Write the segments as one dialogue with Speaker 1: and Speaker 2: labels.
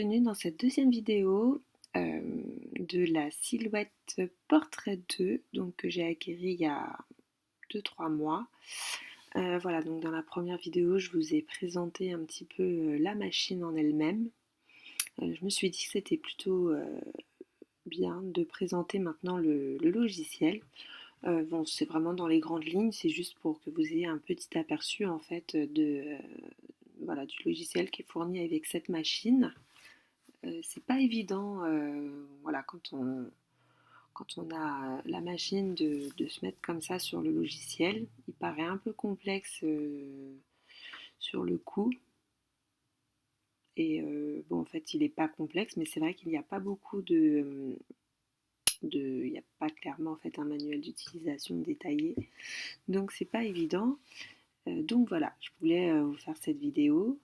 Speaker 1: bienvenue dans cette deuxième vidéo de la silhouette Portrait 2 donc, que j'ai acquérie il y a 2-3 mois. Voilà, donc dans la première vidéo, je vous ai présenté un petit peu la machine en elle-même. Je me suis dit que c'était plutôt bien de présenter maintenant le logiciel. Bon, c'est vraiment dans les grandes lignes, c'est juste pour que vous ayez un petit aperçu en fait voilà, du logiciel qui est fourni avec cette machine. C'est pas évident, voilà, quand on a la machine de se mettre comme ça sur le logiciel. Il paraît un peu complexe sur le coup. Et bon, en fait, il n'est pas complexe, mais c'est vrai qu'il n'y a pas beaucoup il n'y a pas clairement en fait un manuel d'utilisation détaillé. Donc c'est pas évident. Donc voilà, je voulais vous faire cette vidéo.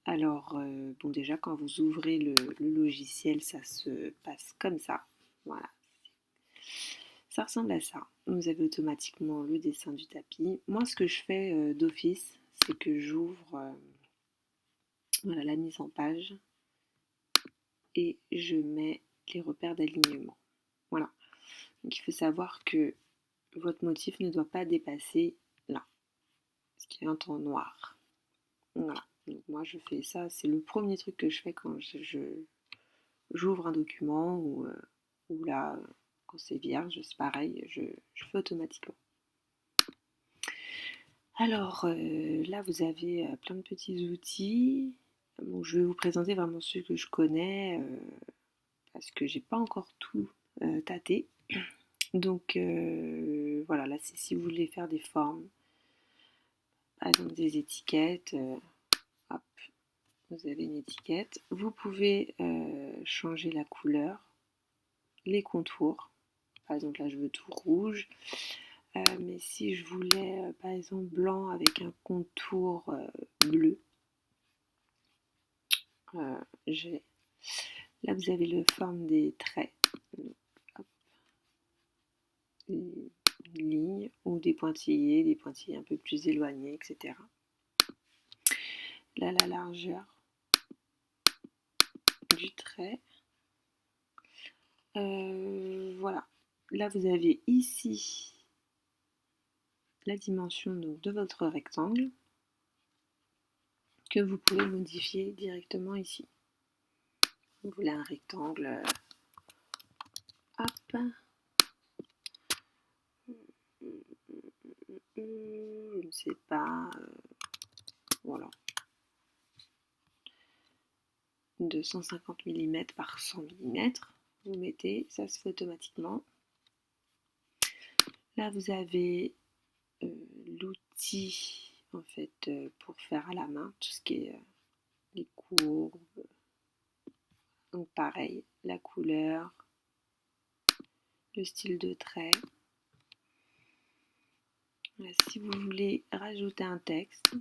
Speaker 1: Alors, bon, déjà, quand vous ouvrez le logiciel, ça se passe comme ça. Voilà, ça ressemble à ça. Vous avez automatiquement le dessin du tapis. Moi, ce que je fais d'office, c'est que j'ouvre voilà, la mise en page et je mets les repères d'alignement. Voilà. Donc, il faut savoir que votre motif ne doit pas dépasser là, ce qui est un temps noir. Voilà. Donc, moi, je fais ça. C'est le premier truc que je fais quand j'ouvre un document ou là, quand c'est vierge, c'est pareil, je fais automatiquement. Alors là, vous avez plein de petits outils. Bon, je vais vous présenter vraiment ceux que je connais parce que j'ai pas encore tout tâté. Donc voilà, là c'est si vous voulez faire des formes, par exemple des étiquettes. Hop, vous avez une étiquette. Vous pouvez changer la couleur, les contours. Par exemple, là je veux tout rouge. Mais si je voulais par exemple blanc avec un contour bleu, j'ai. Là, vous avez le forme des traits, hop, une ligne ou des pointillés un peu plus éloignés, etc. Là, la largeur du trait. Voilà. Là, vous avez ici la dimension donc, de votre rectangle que vous pouvez modifier directement ici. Vous voulez un rectangle, hop, je ne sais pas, voilà, de 150 mm par 100 mm. Vous mettez, ça se fait automatiquement. Là, vous avez l'outil en fait pour faire à la main tout ce qui est les courbes. Donc pareil, la couleur, le style de trait. Là, si vous voulez rajouter un texte,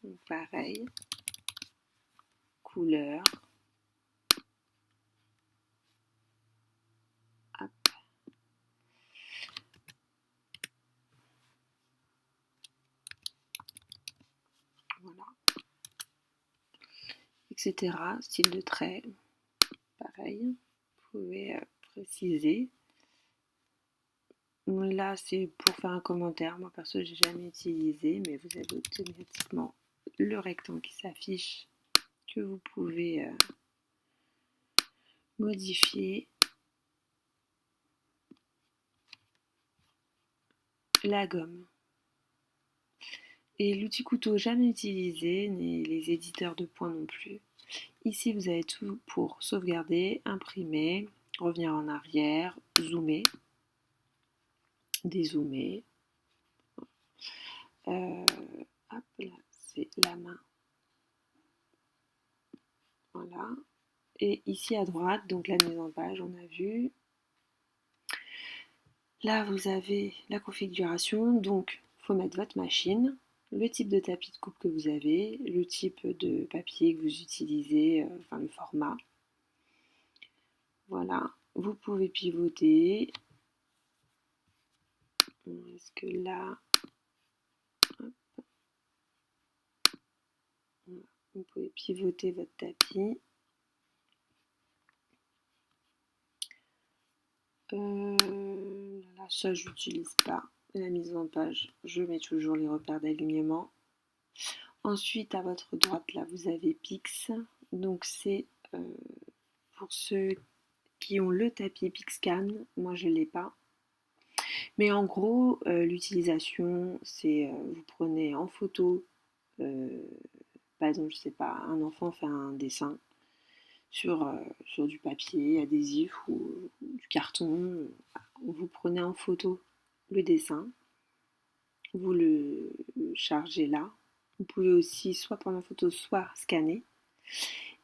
Speaker 1: donc pareil, couleur. Hop. Voilà. Etc. Style de trait, pareil. Vous pouvez préciser. Là, c'est pour faire un commentaire. Moi, perso, j'ai jamais utilisé, mais vous avez automatiquement le rectangle qui s'affiche que vous pouvez modifier. La gomme. Et l'outil couteau jamais utilisé, ni les éditeurs de points non plus. Ici, vous avez tout pour sauvegarder, imprimer, revenir en arrière, zoomer, dézoomer. Hop là, c'est la main. Voilà. Et ici à droite, donc la mise en page, on a vu. Là, vous avez la configuration. Donc, il faut mettre votre machine, le type de tapis de coupe que vous avez, le type de papier que vous utilisez, enfin le format. Voilà, vous pouvez pivoter. Est-ce que là, hop, vous pouvez pivoter votre tapis. Là, ça, j'utilise pas. La mise en page, je mets toujours les repères d'alignement. Ensuite, à votre droite, là, vous avez Pix. Donc, c'est pour ceux qui ont le tapis PixScan. Moi, je ne l'ai pas. Mais en gros, l'utilisation, c'est vous prenez en photo, par exemple, je sais pas, un enfant fait un dessin sur du papier adhésif ou du carton. Vous prenez en photo le dessin, vous le chargez là. Vous pouvez aussi soit prendre en photo, soit scanner.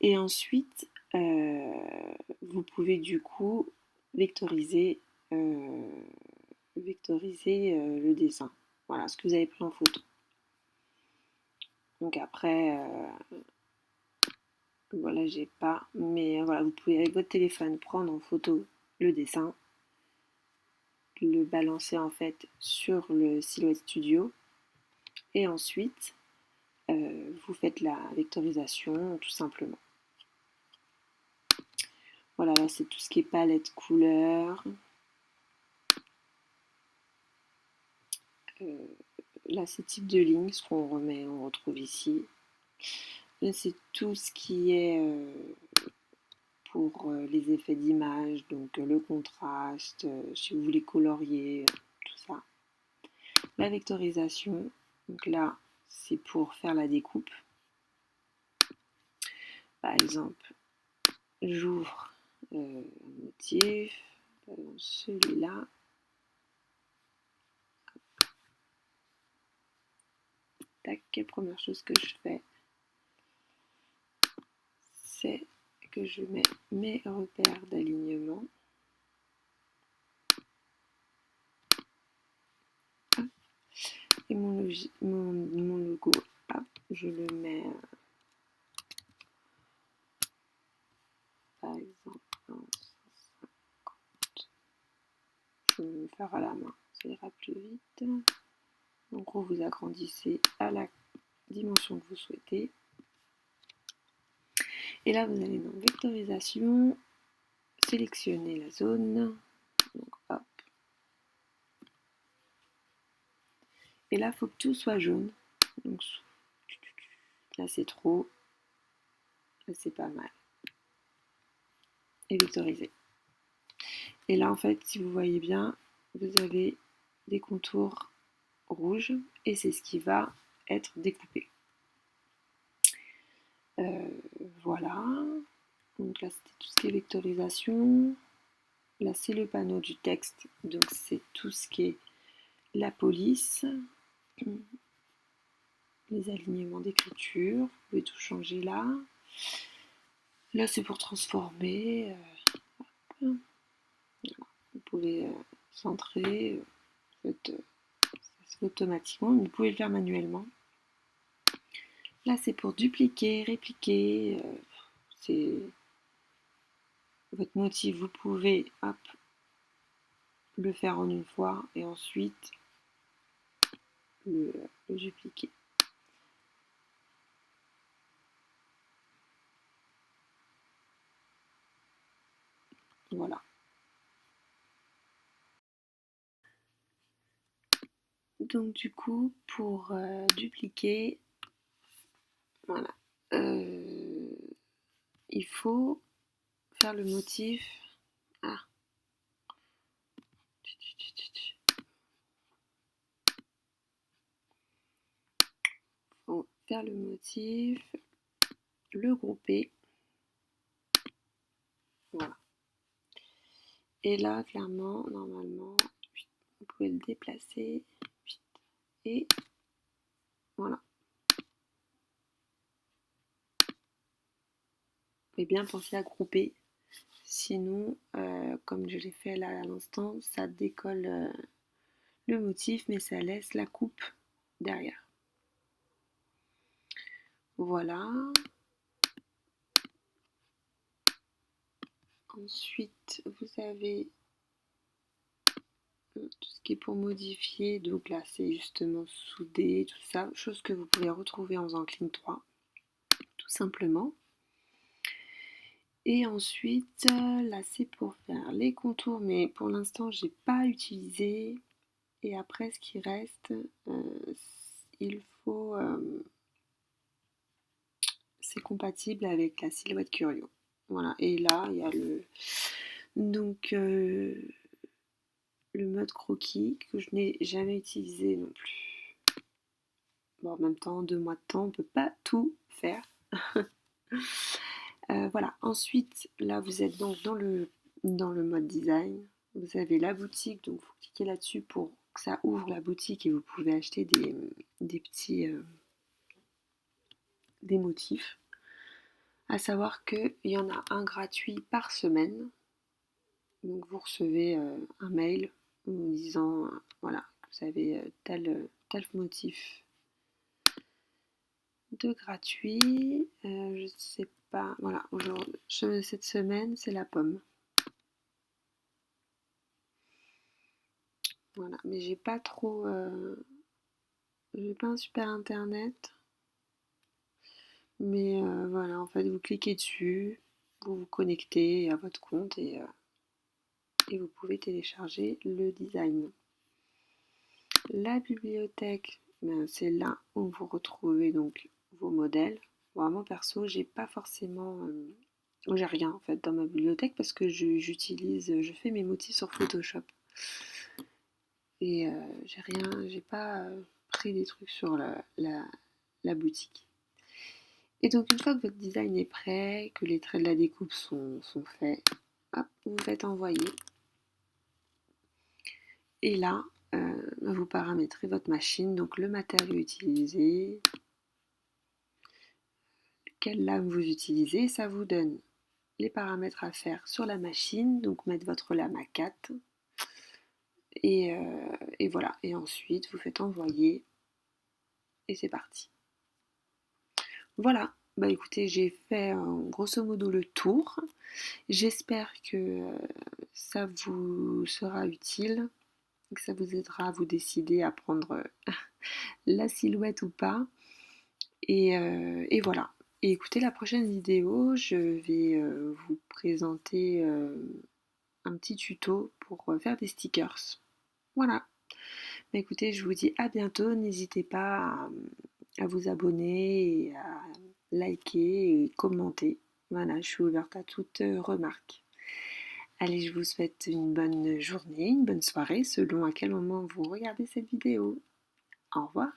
Speaker 1: Et ensuite, vous pouvez du coup vectoriser, le dessin. Voilà ce que vous avez pris en photo. Donc après, voilà, j'ai pas. Mais voilà, vous pouvez avec votre téléphone prendre en photo le dessin, le balancer en fait sur le Silhouette Studio. Et ensuite, vous faites la vectorisation tout simplement. Voilà, là c'est tout ce qui est palette couleur. Là c'est type de ligne, ce qu'on on retrouve ici. Là c'est tout ce qui est pour les effets d'image, donc le contraste, si vous voulez colorier, tout ça. La vectorisation, donc là c'est pour faire la découpe. Par exemple, j'ouvre un motif, celui-là. Tac, première chose que je fais, c'est que je mets mes repères d'alignement. Et mon logo, hop, je le mets par exemple en 150. Je vais me faire à la main, ça ira plus vite. En gros, vous agrandissez à la dimension que vous souhaitez. Et là, vous allez dans vectorisation, sélectionner la zone. Donc, hop. Et là, il faut que tout soit jaune. Donc, là, c'est trop. Là, c'est pas mal. Et vectoriser. Et là, en fait, si vous voyez bien, vous avez des contours rouges et c'est ce qui va être découpé. Voilà. Donc là, c'était tout ce qui est vectorisation. Là, c'est le panneau du texte. Donc, c'est tout ce qui est la police, les alignements d'écriture. Vous pouvez tout changer là. Là, c'est pour transformer. Vous pouvez centrer. Ça se fait automatiquement. Vous pouvez le faire manuellement. Là, c'est pour dupliquer, répliquer. C'est votre motif. Vous pouvez hop, le faire en une fois et ensuite le dupliquer. Voilà. Donc du coup, pour dupliquer, voilà, il faut faire le motif. Ah. Faut faire le motif, le grouper. Voilà. Et là, clairement, normalement, vous pouvez le déplacer. Et voilà. Mais bien penser à grouper. Sinon, comme je l'ai fait là à l'instant, ça décolle le motif, mais ça laisse la coupe derrière. Voilà. Ensuite, vous avez tout ce qui est pour modifier. Donc là, c'est justement souder, tout ça. Chose que vous pouvez retrouver en faisant clic 3, tout simplement. Et ensuite, là c'est pour faire les contours, mais pour l'instant j'ai pas utilisé. Et après ce qui reste, il faut... c'est compatible avec la silhouette Curio. Voilà, et là il y a donc le mode croquis que je n'ai jamais utilisé non plus. Bon, en même temps, 2 mois de temps, on peut pas tout faire. Voilà, ensuite, là vous êtes donc dans le mode design. Vous avez la boutique, donc vous cliquez là-dessus pour que ça ouvre la boutique et vous pouvez acheter des petits des motifs. À savoir qu'il y en a un gratuit par semaine. Donc vous recevez un mail vous disant voilà, vous avez tel motif de gratuit. Je sais pas, voilà, aujourd'hui, cette semaine c'est la pomme. Voilà, mais j'ai pas trop. J'ai pas un super internet. Mais voilà, en fait, vous cliquez dessus, vous vous connectez à votre compte et vous pouvez télécharger le design. La bibliothèque, ben, c'est là où vous retrouvez donc vos modèles. Bon, moi perso, j'ai pas forcément, j'ai rien en fait dans ma bibliothèque parce que je fais mes motifs sur Photoshop et j'ai pas pris des trucs sur la boutique. Et donc une fois que votre design est prêt, que les traits de la découpe sont faits, hop, vous faites envoyer. Et là, vous paramétrez votre machine, donc le matériau utilisé, quelle lame vous utilisez, ça vous donne les paramètres à faire sur la machine, donc mettre votre lame à 4. Et voilà, et ensuite vous faites envoyer et c'est parti. Voilà, bah écoutez, j'ai fait grosso modo le tour. J'espère que ça vous sera utile, que ça vous aidera à vous décider à prendre la silhouette ou pas. Et voilà. Et écoutez, la prochaine vidéo, je vais vous présenter un petit tuto pour faire des stickers. Voilà. Bah, écoutez, je vous dis à bientôt. N'hésitez pas à vous abonner, et à liker et commenter. Voilà, je suis ouverte à toute remarque. Allez, je vous souhaite une bonne journée, une bonne soirée, selon à quel moment vous regardez cette vidéo. Au revoir.